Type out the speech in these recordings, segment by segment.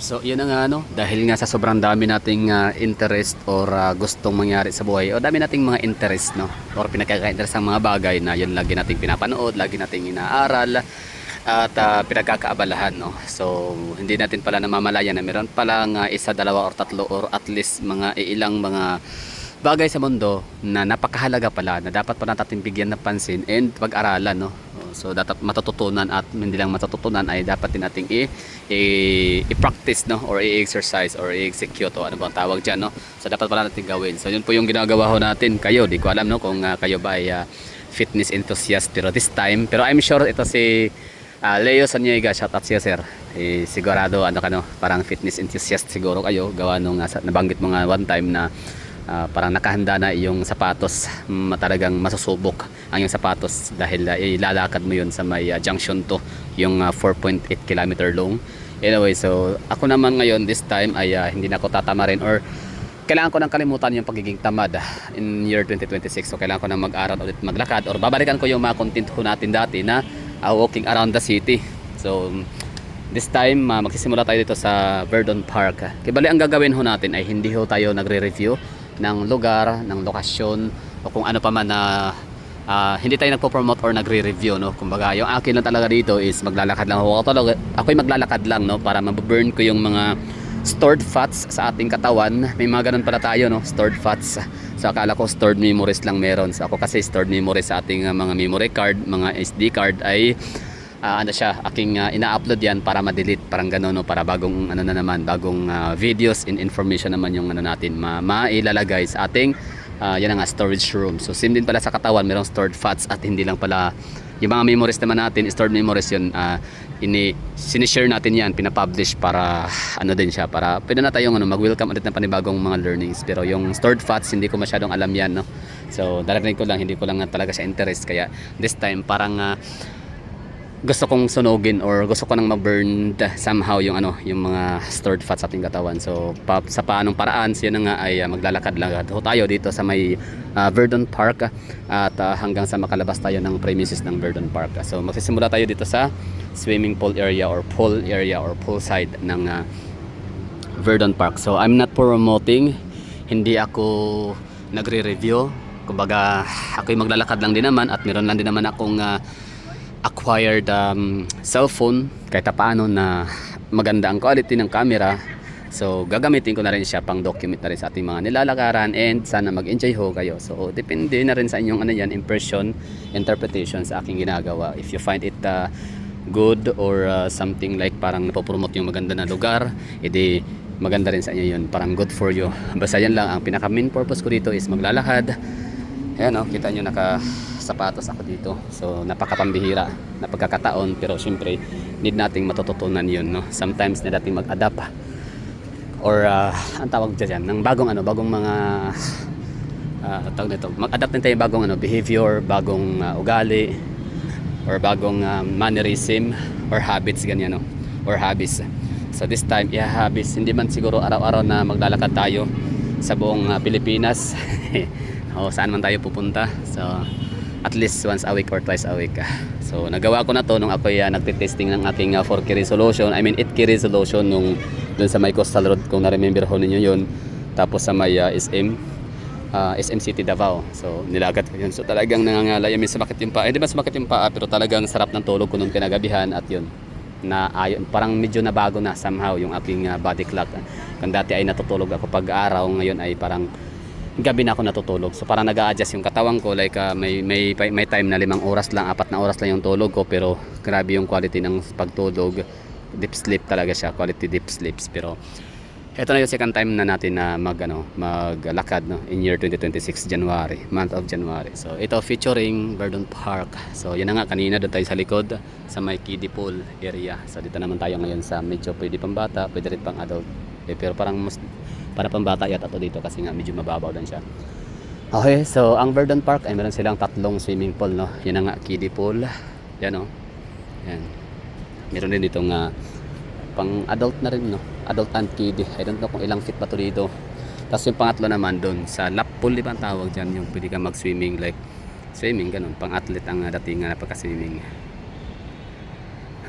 So yun na nga no, dahil nga sa sobrang dami nating interest or gustong mangyari sa buhay o dami nating mga interest no or pinagkaka-interest ang mga bagay na yun lagi nating pinapanood, lagi nating inaaral at pinagkakaabalahan no. So hindi natin pala namamalayan na meron palang isa, dalawa or tatlo or at least mga ilang mga bagay sa mundo na napakahalaga pala na dapat pa natin bigyan ng pansin and pag-aralan no. So dapat matututunan at hindi lang matututunan ay dapat din nating i-practice no or i-exercise or i-execute o ano bang tawag diyan no. So dapat pala natin gawin. So yun po yung ginagawa ho natin. Kayo, di ko alam no kung kayo ba ay fitness enthusiast pero this time, pero I'm sure ito si Leo Sanyega, shout out siya sir. Sigurado ano ka no, parang fitness enthusiast siguro kayo gawa nung nabanggit mo nga one time na parang nakahanda na yung sapatos, talagang masusubok ang yung sapatos dahil ilalakad mo yun sa may junction to yung 4.8 kilometer long. Anyway, so ako naman ngayon this time ay hindi na ako tatama rin or kailangan ko nang kalimutan yung pagiging tamad in year 2026. So kailangan ko nang mag-aral ulit, maglakad or babalikan ko yung mga content ko natin dati na walking around the city. So this time magsisimula tayo dito sa Verdon Park. Kibali ang gagawin ho natin ay hindi ho tayo nagre-review ng lugar, ng lokasyon o kung ano pa man na hindi tayo nagpo-promote or nagre-review no. Kumbaga yung akin lang talaga dito is maglalakad lang ako talaga. Ako'y maglalakad lang no para maburn ko yung mga stored fats sa ating katawan. May mga ganun pala tayo no, stored fats. So akala ko stored memories lang meron. So ako kasi stored memories sa ating mga memory card, mga SD card ay ano siya, aking ina-upload yan para ma-delete, parang gano'n no, para bagong ano na naman, bagong videos and information naman yung ano natin mailalagay sa ating yan nga storage room. So same din pala sa katawan, merong stored fats at hindi lang pala yung mga memories naman natin, stored memories yun, sinishare natin yan, pinapublish para ano din siya, para pwede na tayong mag-welcome ulit ng panibagong mga learnings. Pero yung stored fats hindi ko masyadong alam yan no. So darating ko lang, hindi ko lang talaga sa interest, kaya this time parang gusto kong sunugin or gusto ko nang ma-burn somehow yung ano, yung mga stored fats sa ating katawan. So sa paanong paraan, so yun na nga ay maglalakad lang tayo dito sa may Verdon Park at hanggang sa makalabas tayo ng premises ng Verdon Park. So magsisimula tayo dito sa swimming pool area or pool side ng Verdon Park. So I'm not promoting, hindi ako nagre-review. Kumbaga ako'y maglalakad lang din naman at meron lang din naman akong acquired cellphone kahit paano na maganda ang quality ng camera. So gagamitin ko na rin siya pang document na rin sa ating mga nilalakaran and sana mag-enjoy ho kayo. So depende na rin sa inyong ano yan, impression, interpretation sa aking ginagawa. If you find it good or something like parang napopromote yung maganda na lugar, edi maganda rin sa inyo yun, parang good for you. Basta yan lang, ang pinaka main purpose ko dito is maglalakad. Ayan o, kita nyo naka sapatos ako dito. So napakapambihira na pagkakataon, pero syempre need nating matututunan yun no. Sometimes need nating mag-adapt or ang tawag dyan ng bagong mga tawag nito, mag-adapt din tayo bagong behavior, bagong ugali or bagong mannerism or habits ganyan no, or hobbies. So this time habits, hindi man siguro araw-araw na maglalakad tayo sa buong Pilipinas o saan man tayo pupunta. So at least once a week or twice a week. So nagawa ko na to nung ako nagte-testing ng aking 4K resolution, I mean 8K resolution nung dun sa may Coastal Road, kung na-remember ho ninyo yun. Tapos sa may SM City Davao. So nilagat ko yun. So talagang nangangalay, may sumakit yung paa. Hindi ba sumakit yung paa, pero talagang sarap ng tulog ko nung kinagabihan at yun. Parang medyo nabago na somehow yung aking body clock. Kung dati ay natutulog ako pag araw, ngayon ay parang gabi na ako natutulog. So parang nag-a-adjust yung katawan ko, like may time na 5 oras lang, 4 na oras lang yung tulog ko, pero grabe yung quality ng pagtulog. Deep sleep talaga siya, quality deep sleeps. Pero ito na yung second time na natin na maglakad no, in year 2026 January, month of January. So ito featuring Verdon Park. So yan na nga, kanina doon tayo sa likod sa may kiddie pool area. So dito naman tayo ngayon sa medyo pwede pang bata, pwede rin pang adult. Pero parang para pambata yata ito dito kasi nga medyo mababaw lang siya. Okay, so ang Verdon Park ay meron silang 3 swimming pool no. Yan na nga, kiddie pool. Yan no. Yan. Meron din ditong pang adult na rin no. Adult and kiddie. I don't know kung ilang feet pa to dito. Tapos yung pangatlo naman doon sa lap pool, di ba ang tawag dyan, yung pwede ka mag-swimming, like swimming ganun, pang athlete ang dating napaka-swimming.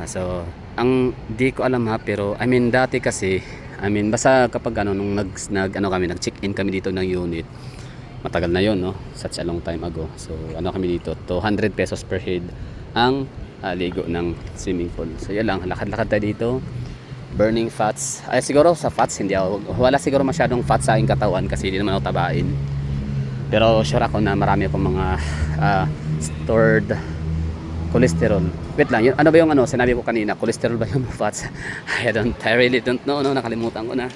So Ang di ko alam ha, pero I mean dati kasi, I mean basta kapag ano nung ano kami, nag-check-in kami dito ng unit. Matagal na 'yon, no? Such a long time ago. So ano kami dito, 200 pesos per head ang ligo ng swimming pool. So yun lang, lakad-lakad tayo dito. Burning fats. Ay siguro sa fats hindi ako, wala siguro masyadong fats sa aking katawan kasi hindi naman ako tabain. Pero sure ako na marami akong mga stored cholesterol. Wait lang, yun, ano ba yung ano, sinabi ko kanina, cholesterol ba yung fats? I really don't know, no? Nakalimutan ko na.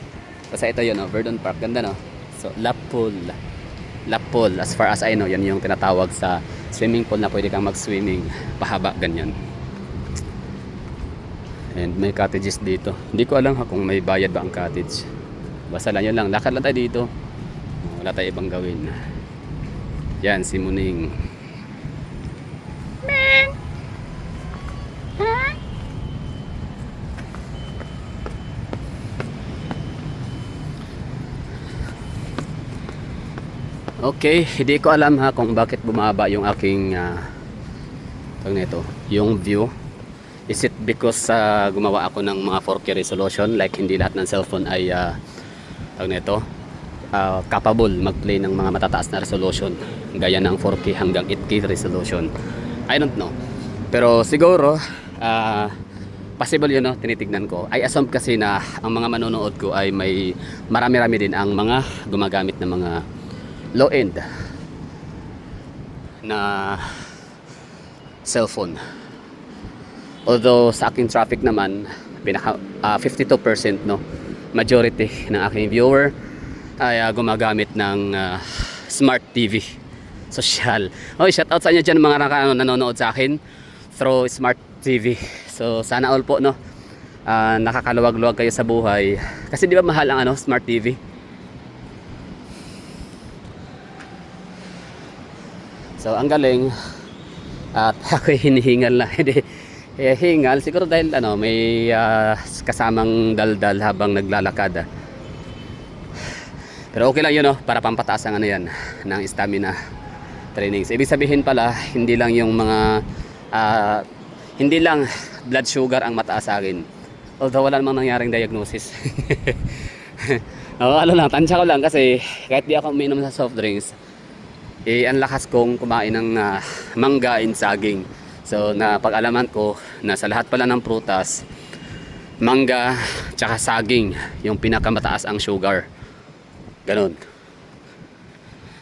Basta ito yun, no? Verdon Park, ganda no? So, lap pool. Lap pool, as far as I know, yan yung tinatawag sa swimming pool na pwede kang mag-swimming. Pahaba, ganyan. And may cottages dito. Hindi ko alam ha kung may bayad ba ang cottage. Basta lang, yun lang, lakad lang tayo dito. Wala tayo ibang gawin. Yan, si Muning. Okay, hindi ko alam ha kung bakit bumaba yung aking nito, yung view. Is it because gumawa ako ng mga 4K resolution, like hindi lahat ng cellphone ay nito, capable mag-play ng mga matataas na resolution gaya ng 4K hanggang 8K resolution. I don't know. Pero siguro possible yun, no? Tinitignan ko. I assume kasi na ang mga manonood ko ay may marami-rami din ang mga gumagamit ng mga low end na cellphone. Although sa aking traffic naman pinaka 52%, no, majority ng aking viewer ay gumagamit ng smart TV. Social. Oh, shout out sa inyo diyan mga nanonood sa akin through smart TV. So sana all po, no, nakakaluwag-luwag kayo sa buhay. Kasi di ba mahal ang smart TV? So ang galing. At ako hinihingal na. Hindi hingal siguro dahil may kasamang daldal habang naglalakad. Pero okay lang yun, no, para pampataas ang yan ng stamina trainings. Ibig sabihin pala hindi lang yung mga hindi lang blood sugar ang mataas sa akin. Although wala namang nangyaring diagnosis. Lang, tansya ko lang kasi kahit di ako uminom sa soft drinks, ang lakas kong kumain ng mangga and saging. So napag-alaman ko na sa lahat pala ng prutas, mangga tsaka saging yung pinakamataas ang sugar. Ganon.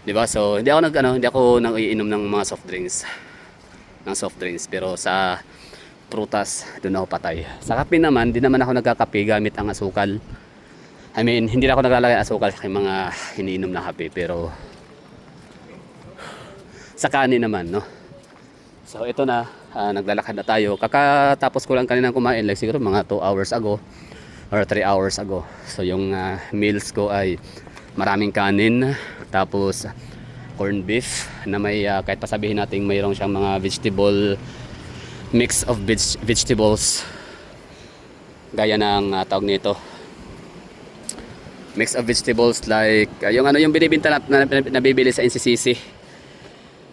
'Di ba? So hindi ako nang-iinom ng mga soft drinks. Pero sa prutas doon ako patay. Sa kape naman, di naman ako nagkakape gamit ang asukal. I mean, hindi na ako naglalagay ng asukal sa mga iniinom na kape, pero sa kanin naman, no. So ito na, naglalakad na tayo. Kakatapos ko lang kanina kumain, like siguro mga 2 hours ago or 3 hours ago. So yung meals ko ay maraming kanin, tapos corned beef na may kahit pa sabihin natin mayroong siyang mga vegetable, mix of vegetables gaya ng tawag nito, mix of vegetables like yung binibenta na nabibili sa NCCC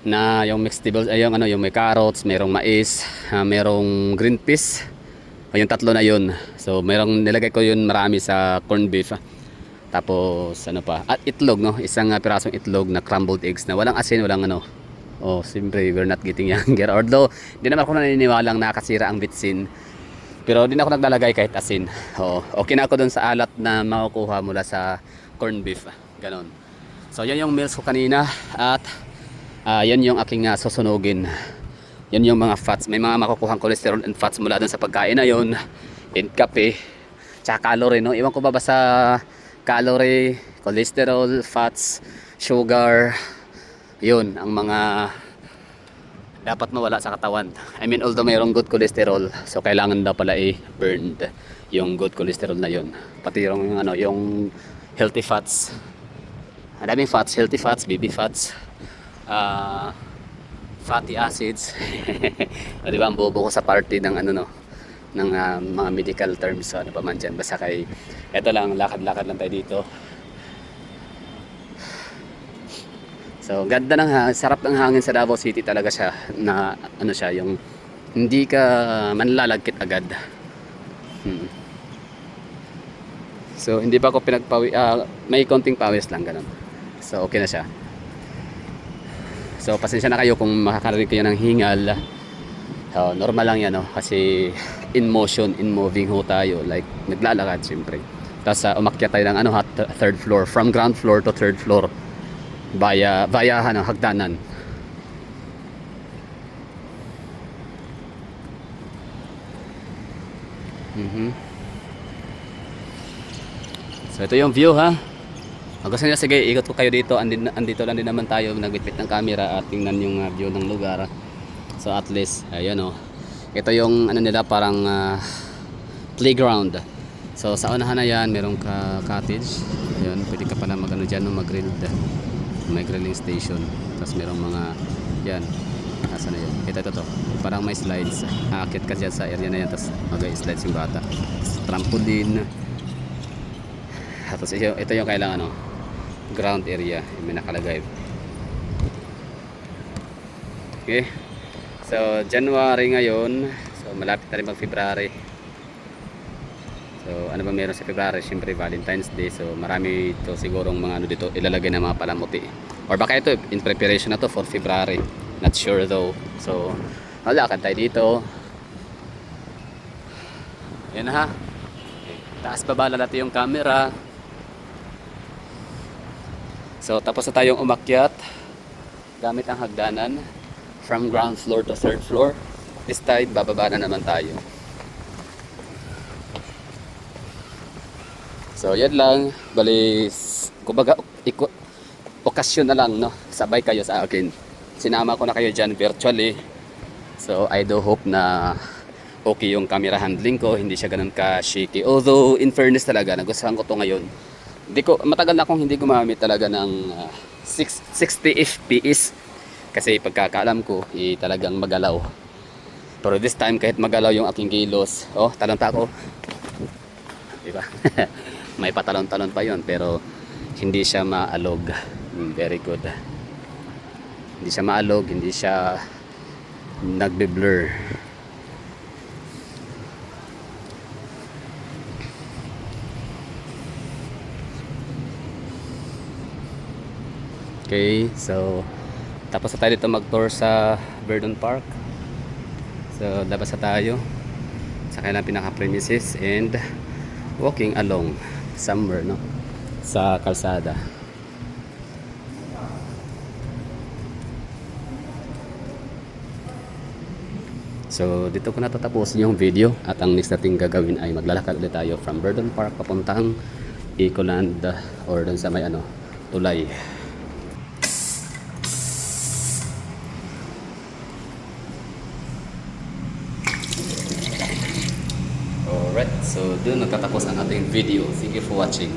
na yung mixed vegetables, yung may carrots, mayroong mais, mayroong green peas, yung tatlo na yun. So mayroong nilagay ko yun marami sa corned beef. Tapos pa, at itlog, no, isang pirasong itlog na crumbled eggs na walang asin, walang siyempre we're not getting younger. Although hindi naman ako naniniwalang nakasira ang bitsin, pero din ako naglalagay kahit asin. Okay na ako dun sa alat na makukuha mula sa corned beef, ganon. So yan yung meals ko kanina. At yan yung aking susunugin. Yan yung mga fats. May mga makukuhang cholesterol and fats mula dun sa pagkain na yun, and kape, tsaka calorie, no. Iwan ko ba sa calorie, cholesterol, fats, sugar, yun ang mga dapat mawala sa katawan. I mean, although mayroong good cholesterol, so kailangan daw pala i-burned yung good cholesterol na yun. Pati yung healthy fats. Madaming fats, healthy fats, baby fats, fatty acids. Di ba ang bobo ko sa party ng ng mga medical terms, pa man dyan. Basta eto lang, lakad-lakad lang tayo dito. So ganda sarap ng hangin sa Davao City talaga siya, na siya yung hindi ka manlalagkit agad. Hmm. So hindi pa ako may konting pawis lang ganun. So okay na siya. So pasensya na kayo kung makakarinig kayo ng hingal. Normal lang yan, no? Kasi in motion, in moving ho tayo, like naglalakad siyempre. Tapos umakyat tayo ng third floor, from ground floor to third floor via hagdanan. So ito yung view, ha. Gusto nyo, sige, ikot ko kayo dito. Andito lang din naman tayo, nagbitbit ng camera at tingnan yung view ng lugar. So at least, ayun, oh. Ito yung nila, parang playground. So sa unahan na yan, merong cottage. Ayun, pwede ka pala dyan, mag-grill. May grilling station. Tapos merong mga, yan, nasa na yun. Ito to, parang may slides. Aakit ka dyan sa area na yan, tapos mag-slides yung bata. Trampoline. Tapos ito yung kailangan, ground area, may nakalagay. Okay. So January ngayon. So malapit na rin mag-February. So ano ba meron sa February? Siyempre Valentine's Day. So marami to sigurong mga dito ilalagay na mga palamuti. Or baka ito in preparation na to for February. Not sure though. So malakad tayo dito. Yan, ha. Taas babala natin yung camera. So tapos na tayong umakyat gamit ang hagdanan from ground floor to third floor. This time bababa na naman tayo. So yan lang, bali kumbaga okasyon na lang, no? Sabay kayo sa akin. Sinama ko na kayo dyan virtually. So I do hope na okay yung camera handling ko, hindi siya ganun ka shaky. Although in fairness talaga, nagustuhan ko to ngayon. Matagal na akong hindi gumamit talaga ng 60 fps kasi pagkakaalam ko talagang magalaw. Pero this time kahit magalaw yung aking kilos, talanta ako, diba? May patalon-talon pa yon, pero hindi siya maalog. Very good. Hindi siya maalog, hindi siya nagbe-blur. Okay, so tapos na tayo dito mag-tour sa Verdun Park. So labas na tayo sa kailang pinaka-premises and walking along somewhere, no, sa kalsada. So dito ko natatapusin yung video at ang next nating gagawin ay maglalakad ulit tayo from Verdun Park papuntang Ecoland or dun sa may tulay. Alright, so doon nagtatapos ang ating video. Thank you for watching.